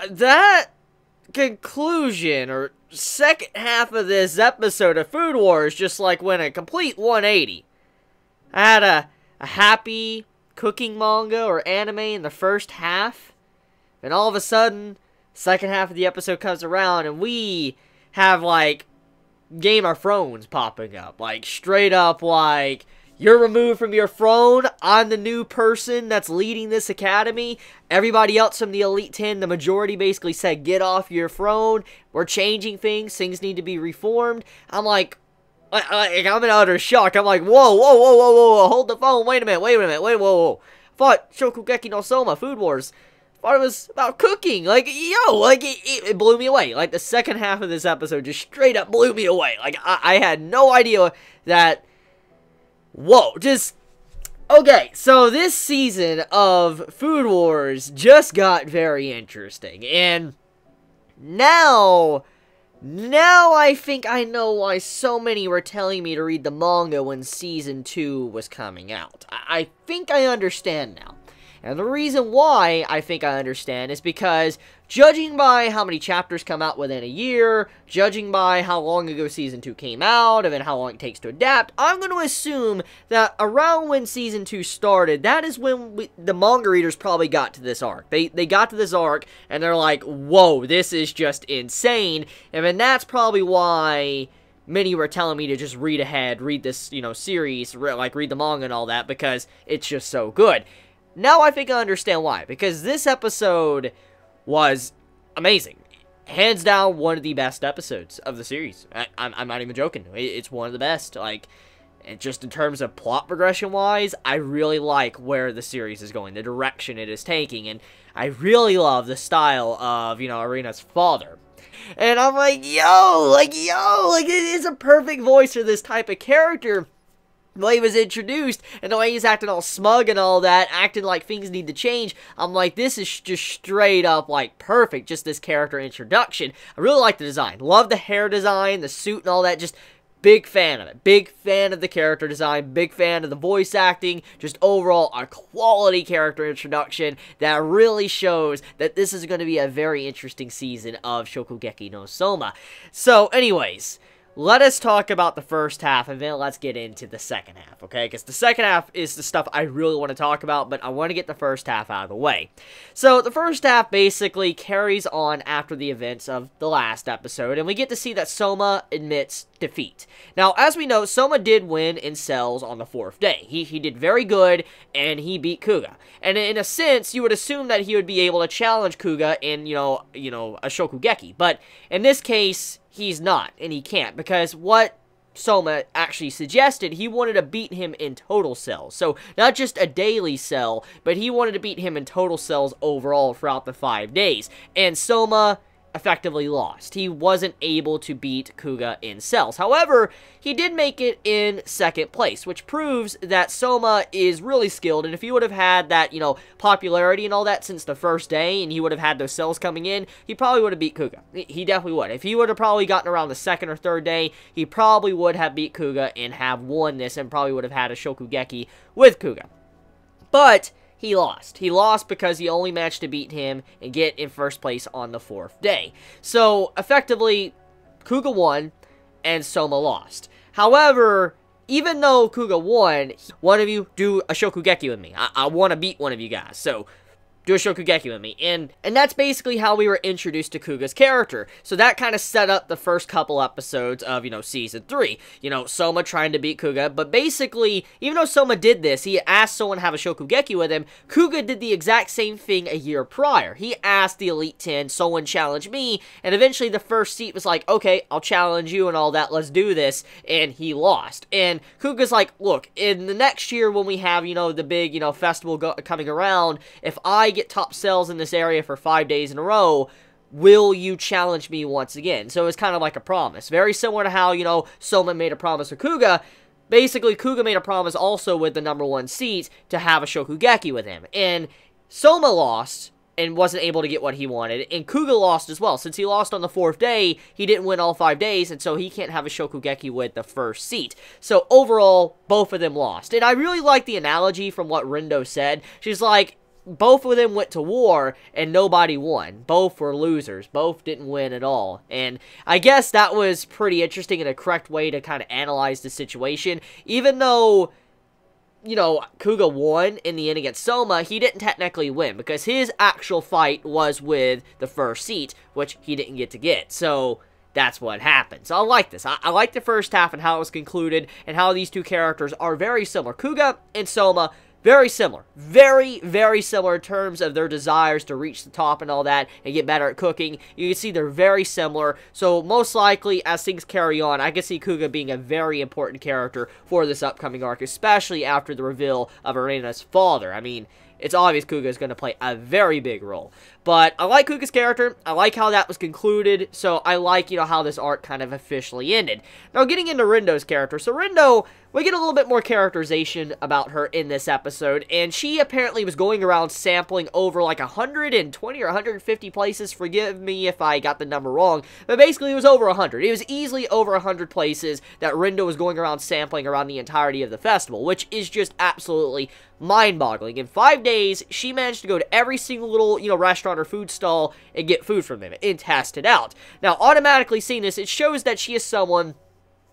that conclusion, or second half of this episode of Food Wars, just like went a complete 180. I had a happy cooking manga or anime in the first half, and all of a sudden, second half of the episode comes around, and we have, like, Game of Thrones popping up. Like, straight up, like, you're removed from your throne, I'm the new person that's leading this academy. Everybody else from the Elite 10, the majority basically said, get off your throne, we're changing things need to be reformed. I'm like, I'm in utter shock. I'm like, whoa, hold the phone, wait a minute, whoa. I thought Shokugeki no Soma, Food Wars, thought it was about cooking. Like, it blew me away. Like, the second half of this episode just straight up blew me away. Like, I had no idea that, okay, so this season of Food Wars just got very interesting, and now I think I know why so many were telling me to read the manga when Season 2 was coming out. I think I understand now. And the reason why I think I understand is because, judging by how many chapters come out within a year, judging by how long ago Season 2 came out, and then how long it takes to adapt, I'm going to assume that around when Season 2 started, that is when the manga readers probably got to this arc. They got to this arc, and they're like, whoa, this is just insane, and then that's probably why many were telling me to just read ahead, read this, series, like, read the manga and all that, because it's just so good. Now I think I understand why, because this episode was amazing. Hands down, one of the best episodes of the series. I'm not even joking. It's one of the best. Like, just in terms of plot progression-wise, I really like where the series is going, the direction it is taking, and I really love the style of, Arena's father. And I'm like, it is a perfect voice for this type of character. The way he was introduced, and the way he's acting all smug and all that, acting like things need to change, I'm like, this is just straight up, like, perfect, just this character introduction. I really like the design. Love the hair design, the suit and all that, just big fan of it. Big fan of the character design, big fan of the voice acting, just overall a quality character introduction that really shows that this is going to be a very interesting season of Shokugeki no Soma. So, anyways, let us talk about the first half, and then let's get into the second half, okay? Because the second half is the stuff I really want to talk about, but I want to get the first half out of the way. So, the first half basically carries on after the events of the last episode, and we get to see that Soma admits defeat. Now, as we know, Soma did win in Cells on the 4th day. He did very good, and he beat Kuga. And in a sense, you would assume that he would be able to challenge Kuga in, a Shokugeki. But in this case, he's not, and he can't, because what Soma actually suggested, he wanted to beat him in total cells. So, not just a daily cell, but he wanted to beat him in total cells overall throughout the 5 days. And Soma effectively lost. He wasn't able to beat Kuga in cells. However, he did make it in second place, which proves that Soma is really skilled, and if he would have had that, popularity and all that since the first day, and he would have had those cells coming in, he probably would have beat Kuga. He definitely would. If he would have probably gotten around the second or third day, he probably would have beat Kuga and have won this, and probably would have had a Shokugeki with Kuga. But he lost. He lost because he only managed to beat him and get in first place on the 4th day. So, effectively, Kuga won, and Soma lost. However, even though Kuga won, one of you do a Shokugeki with me. I want to beat one of you guys, so do a Shokugeki with me. And that's basically how we were introduced to Kuga's character. So that kind of set up the first couple episodes of, Season 3. Soma trying to beat Kuga. But basically, even though Soma did this, he asked someone to have a Shokugeki with him, Kuga did the exact same thing a year prior. He asked the Elite 10, someone challenge me, and eventually the first seat was like, okay, I'll challenge you and all that, let's do this, and he lost. And Kuga's like, look, in the next year when we have, the big, festival coming around, if I get top cells in this area for 5 days in a row, will you challenge me once again? So it's kind of like a promise. Very similar to how, Soma made a promise with Kuga. Basically, Kuga made a promise also with the #1 seat to have a Shokugeki with him. And Soma lost and wasn't able to get what he wanted, and Kuga lost as well. Since he lost on the 4th day, he didn't win all 5 days, and so he can't have a Shokugeki with the first seat. So overall, both of them lost. And I really like the analogy from what Rindo said. She's like, both of them went to war, and nobody won. Both were losers. Both didn't win at all. And I guess that was pretty interesting and a correct way to kind of analyze the situation. Even though, you know, Kuga won in the end against Soma, he didn't technically win, because his actual fight was with the first seat, which he didn't get. So that's what happened. So I like this. I like the first half and how it was concluded, and how these two characters are very similar. Kuga and Soma, very similar. Very, very similar in terms of their desires to reach the top and all that, and get better at cooking. You can see they're very similar. So most likely, as things carry on, I can see Kuga being a very important character for this upcoming arc, especially after the reveal of Arena's father. I mean, it's obvious Kuga is going to play a very big role. But I like Kuga's character. I like how that was concluded. So I like, you know, how this arc kind of officially ended. Now, getting into Rindo's character. So Rindo, we get a little bit more characterization about her in this episode. And she apparently was going around sampling over like 120 or 150 places. Forgive me if I got the number wrong. But basically, it was over 100. It was easily over 100 places that Rindo was going around sampling around the entirety of the festival. Which is just absolutely mind-boggling. In 5 days, she managed to go to every single little, you know, restaurant or food stall and get food from them and test it out. Now, automatically seeing this, it shows that she is someone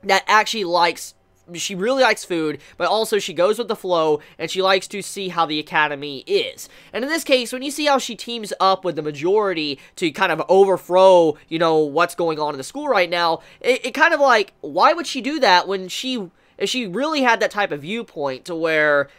that actually likes, she really likes food, but also she goes with the flow, and she likes to see how the academy is. And in this case, when you see how she teams up with the majority to kind of overthrow, you know, what's going on in the school right now, it kind of like, why would she do that when if she really had that type of viewpoint to where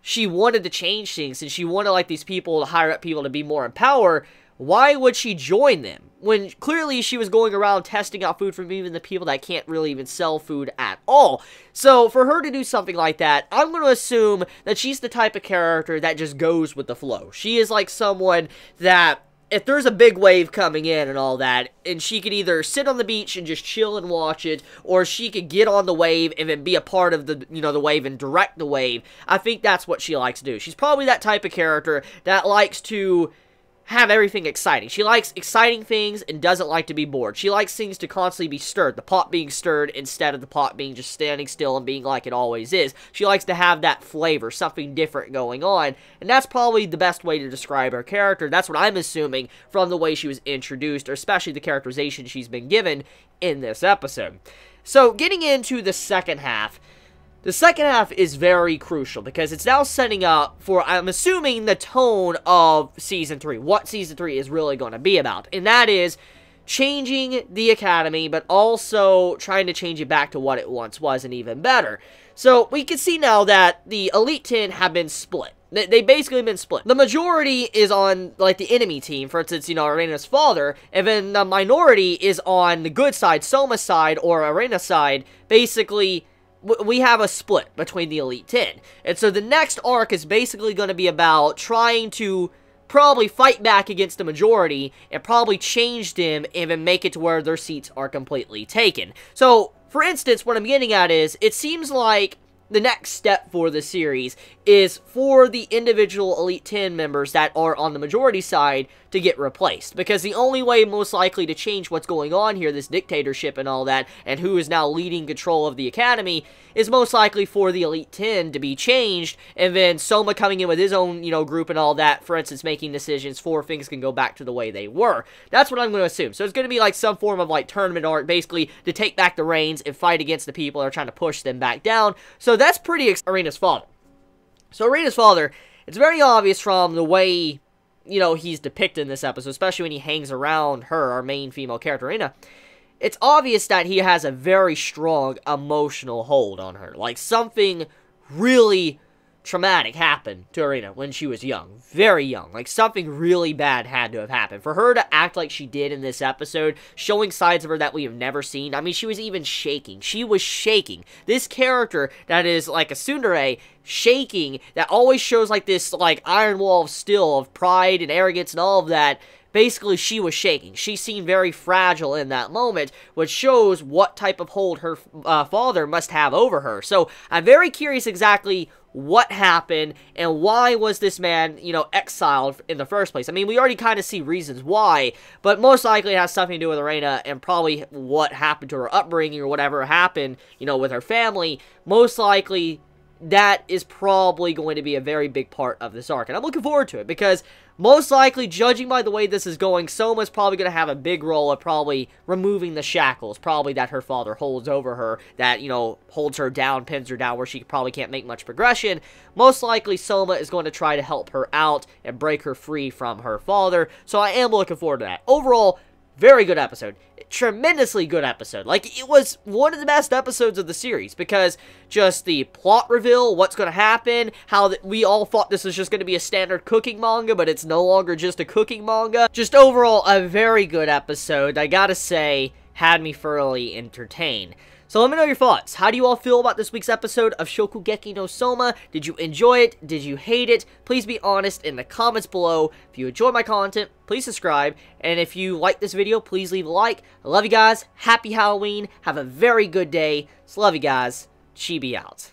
she wanted to change things, and she wanted, like, these people, to hire up people to be more in power, why would she join them? When clearly she was going around testing out food from even the people that can't really even sell food at all. So, for her to do something like that, I'm going to assume that she's the type of character that just goes with the flow. She is like someone that, if there's a big wave coming in and all that, and she could either sit on the beach and just chill and watch it, or she could get on the wave and then be a part of the, you know, the wave and direct the wave. I think that's what she likes to do. She's probably that type of character that likes to have everything exciting. She likes exciting things and doesn't like to be bored. She likes things to constantly be stirred. The pot being stirred instead of the pot being just standing still and being like it always is. She likes to have that flavor, something different going on. And that's probably the best way to describe her character. That's what I'm assuming from the way she was introduced, or especially the characterization she's been given in this episode. So, getting into the second half. The second half is very crucial, because it's now setting up for, I'm assuming, the tone of Season 3. What Season 3 is really going to be about. And that is changing the academy, but also trying to change it back to what it once was, and even better. So, we can see now that the Elite 10 have been split. They've basically been split. The majority is on, like, the enemy team, for instance, you know, Arena's father, and then the minority is on the good side, Soma's side, or Arena's side. Basically, we have a split between the Elite 10. And so the next arc is basically going to be about trying to probably fight back against the majority and probably change them and then make it to where their seats are completely taken. So, for instance, what I'm getting at is, it seems like the next step for the series is for the individual Elite 10 members that are on the majority side to get replaced. Because the only way most likely to change what's going on here, this dictatorship and all that, and who is now leading control of the academy, is most likely for the Elite 10 to be changed, and then Soma coming in with his own, you know, group and all that, for instance, making decisions for things can go back to the way they were. That's what I'm going to assume. So it's going to be like some form of, like, tournament arc, basically, to take back the reins and fight against the people that are trying to push them back down. So that's pretty Arena's father. So Arena's father, it's very obvious from the way, you know, he's depicted in this episode, especially when he hangs around her, our main female character, Arena. It's obvious that he has a very strong emotional hold on her. Like, something really traumatic happened to Arena when she was young. Very young. Like, something really bad had to have happened. For her to act like she did in this episode, showing sides of her that we have never seen. I mean, she was even shaking. She was shaking. This character that is like a tsundere, shaking, that always shows like this, like, iron wall of steel, of pride and arrogance and all of that. Basically, she was shaking. She seemed very fragile in that moment, which shows what type of hold her father must have over her. So, I'm very curious exactly what happened, and why was this man, you know, exiled in the first place. I mean, we already kind of see reasons why, but most likely it has something to do with Arena, and probably what happened to her upbringing, or whatever happened, you know, with her family. Most likely that is probably going to be a very big part of this arc. And I'm looking forward to it because most likely, judging by the way this is going, Soma's probably going to have a big role of probably removing the shackles, probably that her father holds over her, that, you know, holds her down, pins her down, where she probably can't make much progression. Most likely, Soma is going to try to help her out and break her free from her father, so I am looking forward to that. Overall, very good episode. Tremendously good episode. Like, it was one of the best episodes of the series, because just the plot reveal, what's going to happen, how we all thought this was just going to be a standard cooking manga, but it's no longer just a cooking manga. Just overall, a very good episode. I gotta say, had me thoroughly entertained. So let me know your thoughts. How do you all feel about this week's episode of Shokugeki no Soma? Did you enjoy it? Did you hate it? Please be honest in the comments below. If you enjoy my content, please subscribe. And if you like this video, please leave a like. I love you guys. Happy Halloween. Have a very good day. So love you guys. Chibi out.